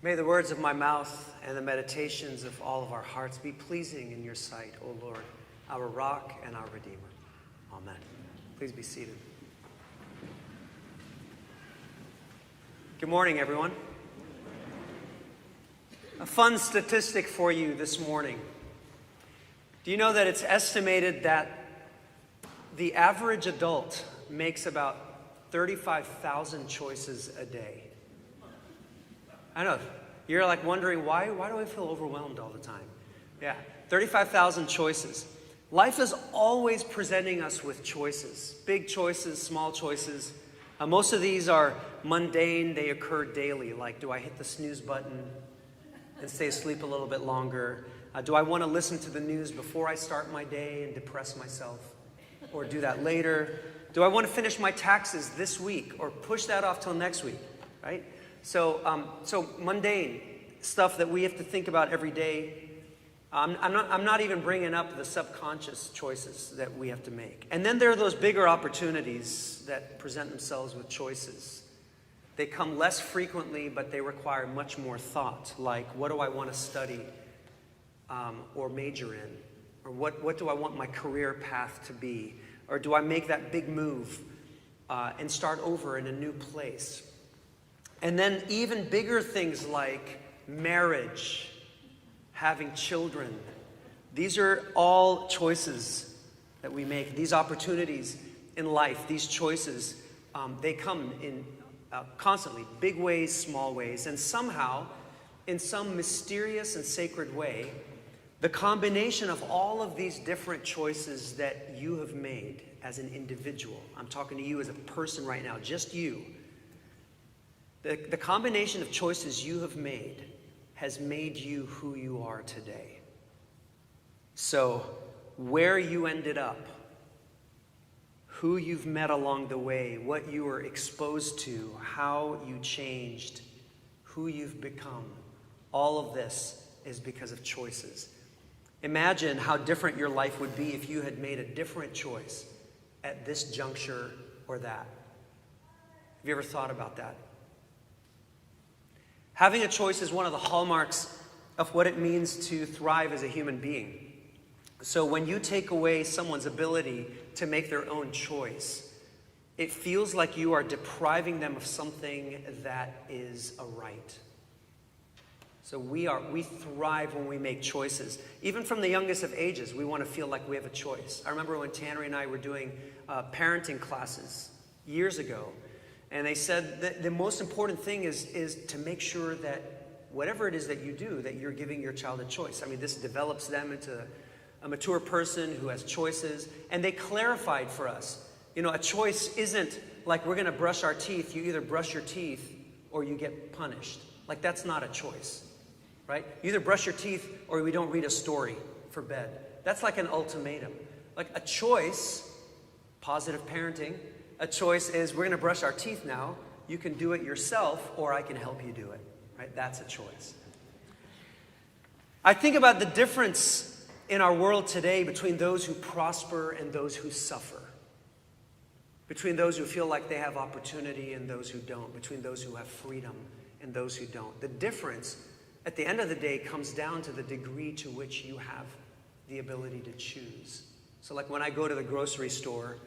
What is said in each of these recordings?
May the words of my mouth and the meditations of all of our hearts be pleasing in your sight, O Lord, our rock and our Redeemer. Amen. Please be seated. Good morning, everyone. A fun statistic for you this morning. Do you know that it's estimated that the average adult makes about 35,000 choices a day? I know. You're like wondering, why do I feel overwhelmed all the time? Yeah, 35,000 choices. Life is always presenting us with choices. Big choices, small choices. Most of these are mundane. They occur daily. Like, do I hit the snooze button and stay asleep a little bit longer? Do I want to listen to the news before I start my day and depress myself? Or do that later? Do I want to finish my taxes this week or push that off till next week? Right? So mundane stuff that we have to think about every day. I'm not even bringing up the subconscious choices that we have to make. And then there are those bigger opportunities that present themselves with choices. They come less frequently, but they require much more thought. Like, what do I want to study or major in? Or what do I want my career path to be? Or do I make that big move and start over in a new place? And then even bigger things like marriage, having children. These are all choices that we make. These opportunities in life, these choices, they come in constantly, big ways, small ways. And somehow, in some mysterious and sacred way, the combination of all of these different choices that you have made as an individual, I'm talking to you as a person right now, just you. The combination of choices you have made has made you who you are today. So, where you ended up, who you've met along the way, what you were exposed to, how you changed, who you've become, all of this is because of choices. Imagine how different your life would be if you had made a different choice at this juncture or that. Have you ever thought about that? Having a choice is one of the hallmarks of what it means to thrive as a human being. So when you take away someone's ability to make their own choice, it feels like you are depriving them of something that is a right. So we thrive when we make choices. Even from the youngest of ages, we want to feel like we have a choice. I remember when Tanner and I were doing parenting classes years ago, and they said that the most important thing is to make sure that whatever it is that you do, that you're giving your child a choice. I mean, this develops them into a mature person who has choices. And they clarified for us, a choice isn't like we're going to brush our teeth. You either brush your teeth or you get punished. Like, that's not a choice, right? You either brush your teeth or we don't read a story for bed. That's like an ultimatum. Like a choice, positive parenting, a choice is we're going to brush our teeth now. You can do it yourself, or I can help you do it. Right? That's a choice. I think about the difference in our world today between those who prosper and those who suffer. Between those who feel like they have opportunity and those who don't. Between those who have freedom and those who don't. The difference, at the end of the day, comes down to the degree to which you have the ability to choose. So like when I go to the grocery store,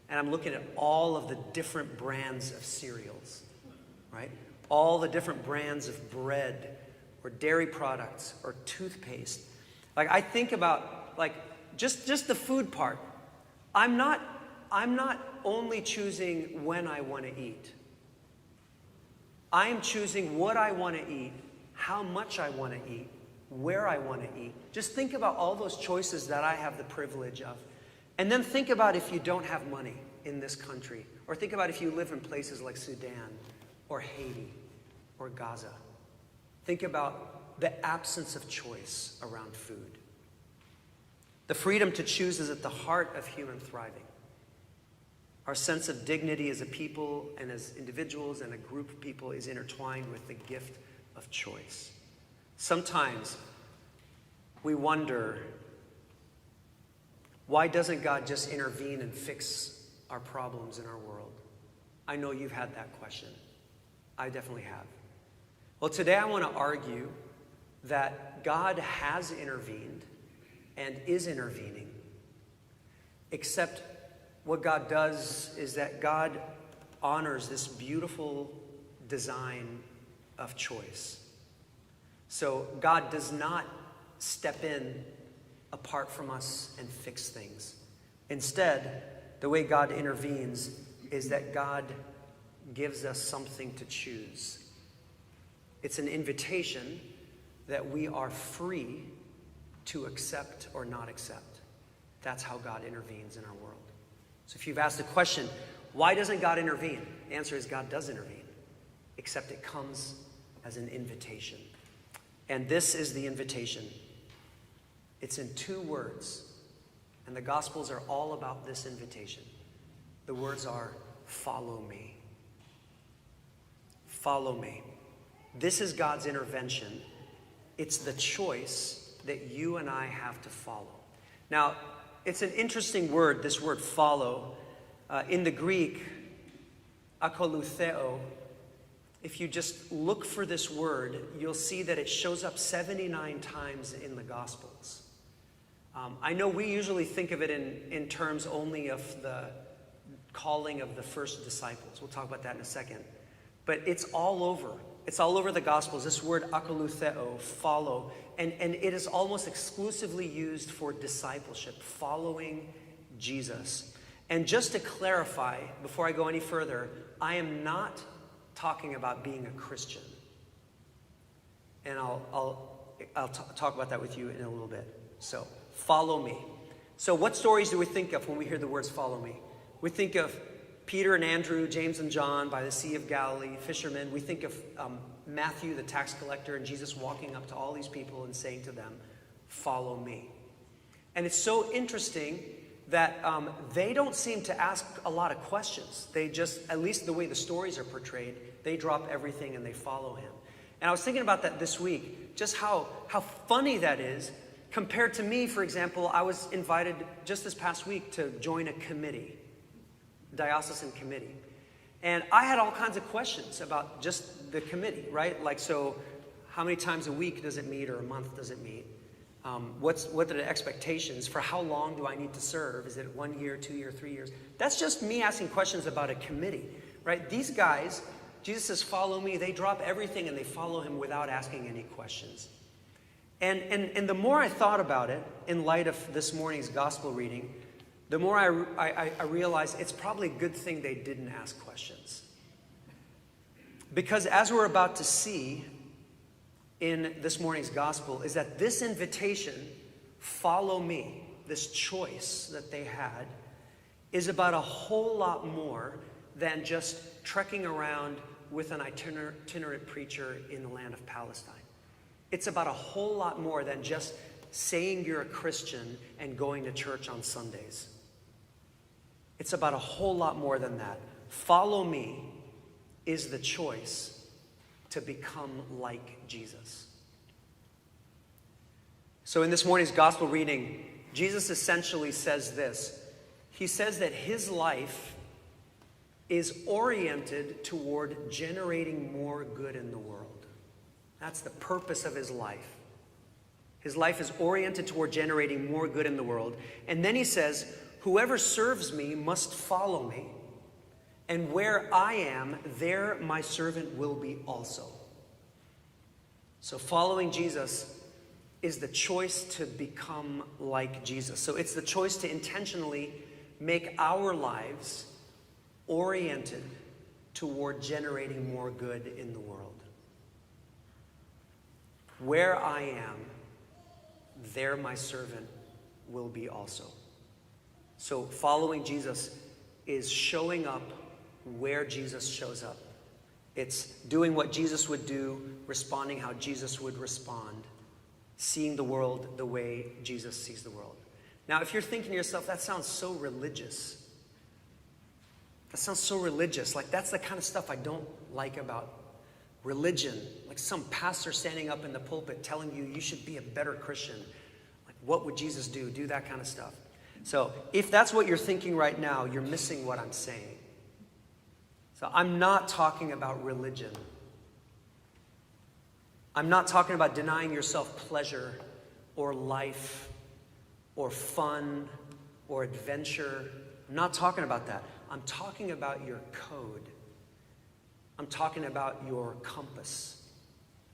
and I'm looking at all of the different brands of cereals, right? All the different brands of bread or dairy products or toothpaste. Like I think about like just the food part. I'm not only choosing when I want to eat. I am choosing what I want to eat, how much I want to eat, where I want to eat. Just think about all those choices that I have the privilege of. And then think about if you don't have money in this country. Or think about if you live in places like Sudan or Haiti or Gaza. Think about the absence of choice around food. The freedom to choose is at the heart of human thriving. Our sense of dignity as a people and as individuals and a group of people is intertwined with the gift of choice. Sometimes we wonder, why doesn't God just intervene and fix our problems in our world? I know you've had that question. I definitely have. Well, today I want to argue that God has intervened and is intervening, except what God does is that God honors this beautiful design of choice. So God does not step in apart from us and fix things. Instead, the way God intervenes is that God gives us something to choose. It's an invitation that we are free to accept or not accept. That's how God intervenes in our world. So if you've asked the question, why doesn't God intervene? The answer is God does intervene, except it comes as an invitation. And this is the invitation. It's in 2 words, and the Gospels are all about this invitation. The words are, follow me. Follow me. This is God's intervention. It's the choice that you and I have to follow. Now, it's an interesting word, this word follow. In the Greek, akolutheo, if you just look for this word, you'll see that it shows up 79 times in the Gospels. I know we usually think of it in terms only of the calling of the first disciples. We'll talk about that in a second. But it's all over. It's all over the Gospels. This word akolutheo, follow, and it is almost exclusively used for discipleship, following Jesus. And just to clarify, before I go any further, I am not talking about being a Christian. And I'll talk about that with you in a little bit. So, follow me. So what stories do we think of when we hear the words follow me? We think of Peter and Andrew, James and John by the Sea of Galilee, fishermen. We think of Matthew, the tax collector, and Jesus walking up to all these people and saying to them, follow me. And it's so interesting that they don't seem to ask a lot of questions. They just, at least the way the stories are portrayed, they drop everything and they follow him. And I was thinking about that this week, just how funny that is compared to me. For example, I was invited just this past week to join a committee, diocesan committee. And I had all kinds of questions about just the committee, right? Like, so how many times a week does it meet or a month does it meet? What are the expectations? For how long do I need to serve? Is it 1 year, 2 years, 3 years? That's just me asking questions about a committee, right? These guys, Jesus says, follow me. They drop everything and they follow him without asking any questions. And the more I thought about it, in light of this morning's gospel reading, the more I realized it's probably a good thing they didn't ask questions. Because as we're about to see in this morning's gospel, is that this invitation, follow me, this choice that they had, is about a whole lot more than just trekking around with an itinerant preacher in the land of Palestine. It's about a whole lot more than just saying you're a Christian and going to church on Sundays. It's about a whole lot more than that. Follow me is the choice to become like Jesus. So in this morning's gospel reading, Jesus essentially says this. He says that his life is oriented toward generating more good in the world. That's the purpose of his life. His life is oriented toward generating more good in the world. And then he says, whoever serves me must follow me. And where I am, there my servant will be also. So following Jesus is the choice to become like Jesus. So it's the choice to intentionally make our lives oriented toward generating more good in the world. Where I am, there my servant will be also. So following Jesus is showing up where Jesus shows up. It's doing what Jesus would do, responding how Jesus would respond, seeing the world the way Jesus sees the world. Now, if you're thinking to yourself, that sounds so religious. That sounds so religious. Like, that's the kind of stuff I don't like about religion. Like some pastor standing up in the pulpit telling you you should be a better Christian. Like, what would Jesus do? Do that kind of stuff. So if that's what you're thinking right now, you're missing what I'm saying. So I'm not talking about religion. I'm not talking about denying yourself pleasure or life or fun or adventure. I'm not talking about that. I'm talking about your code. I'm talking about your compass.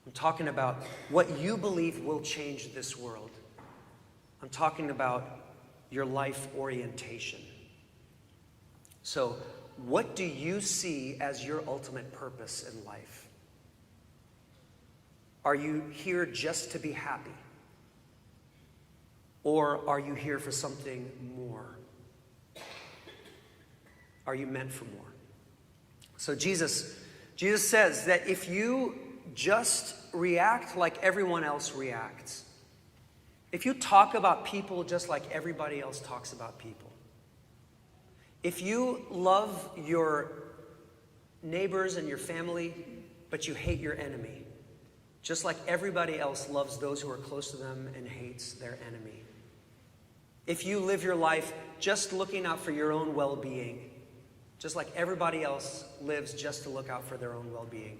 I'm talking about what you believe will change this world. I'm talking about your life orientation. So, what do you see as your ultimate purpose in life? Are you here just to be happy? Or are you here for something more? Are you meant for more? So Jesus says that if you just react like everyone else reacts, if you talk about people just like everybody else talks about people, if you love your neighbors and your family, but you hate your enemy, just like everybody else loves those who are close to them and hates their enemy, if you live your life just looking out for your own well-being, just like everybody else lives just to look out for their own well-being,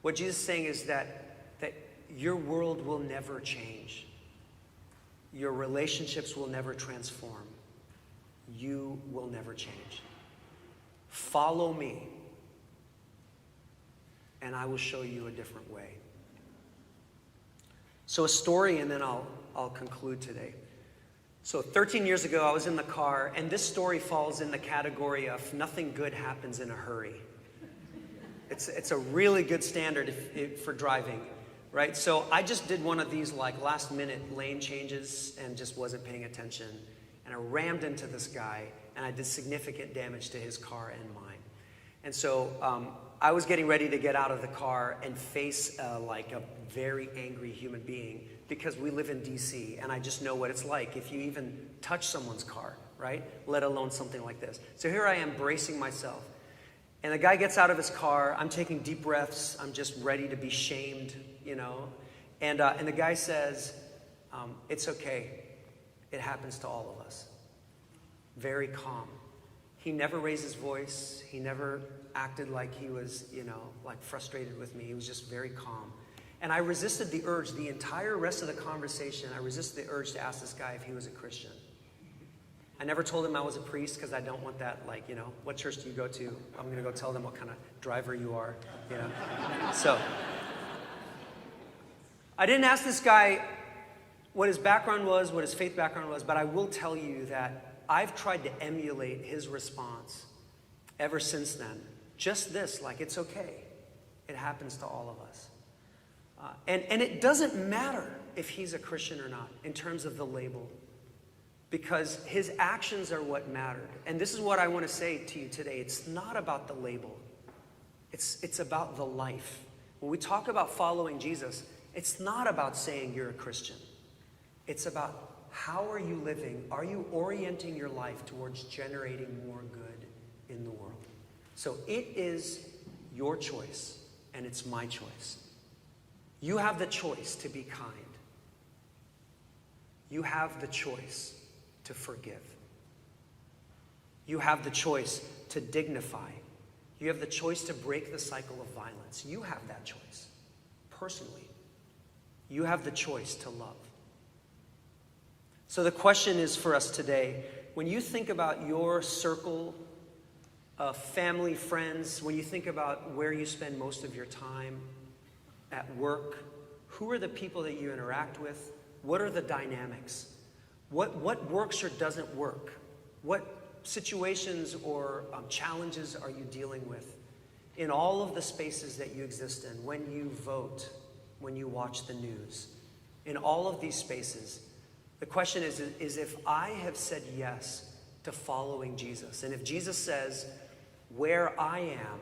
what Jesus is saying is that your world will never change. Your relationships will never transform. You will never change. Follow me, and I will show you a different way. So a story, and then I'll conclude today. So 13 years ago, I was in the car, and this story falls in the category of nothing good happens in a hurry. It's a really good standard for driving, right? So I just did one of these like last minute lane changes and just wasn't paying attention. And I rammed into this guy, and I did significant damage to his car and mine. And so I was getting ready to get out of the car and face like a very angry human being, because we live in DC, and I just know what it's like if you even touch someone's car, right? Let alone something like this. So here I am bracing myself. And the guy gets out of his car. I'm taking deep breaths. I'm just ready to be shamed, you know. And the guy says, it's okay. It happens to all of us. Very calm. He never raised his voice. He never acted like he was, you know, like frustrated with me. He was just very calm. And I resisted the urge, the entire rest of the conversation, I resisted the urge to ask this guy if he was a Christian. I never told him I was a priest, because I don't want that, like, you know, what church do you go to? I'm going to go tell them what kind of driver you are, you know. So I didn't ask this guy what his background was, what his faith background was, but I will tell you that I've tried to emulate his response ever since then. Just this, like, it's okay. It happens to all of us. And it doesn't matter if he's a Christian or not in terms of the label, because his actions are what mattered. And this is what I want to say to you today. It's not about the label. It's about the life. When we talk about following Jesus, it's not about saying you're a Christian. It's about how are you living? Are you orienting your life towards generating more good in the world? So it is your choice, and it's my choice. You have the choice to be kind. You have the choice to forgive. You have the choice to dignify. You have the choice to break the cycle of violence. You have that choice. Personally, you have the choice to love. So the question is for us today, when you think about your circle of family, friends, when you think about where you spend most of your time, at work, who are the people that you interact with? What are the dynamics? What works or doesn't work? What situations or challenges are you dealing with in all of the spaces that you exist in, when you vote, when you watch the news? In all of these spaces, the question is if I have said yes to following Jesus, and if Jesus says, where I am,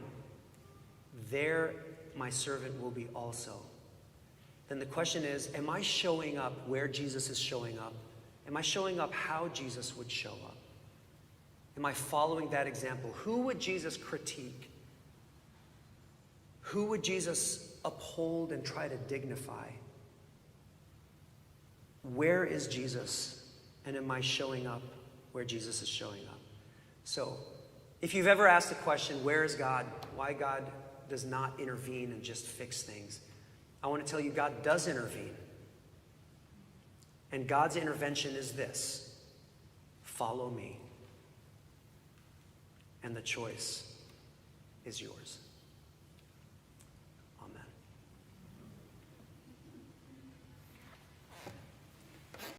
there my servant will be also, then the question is, am I showing up where Jesus is showing up? Am I showing up how Jesus would show up? Am I following that example? Who would Jesus critique? Who would Jesus uphold and try to dignify? Where is Jesus? And am I showing up where Jesus is showing up? So, if you've ever asked the question, where is God? Why God does not intervene and just fix things? I want to tell you God does intervene. And God's intervention is this: follow me. And the choice is yours.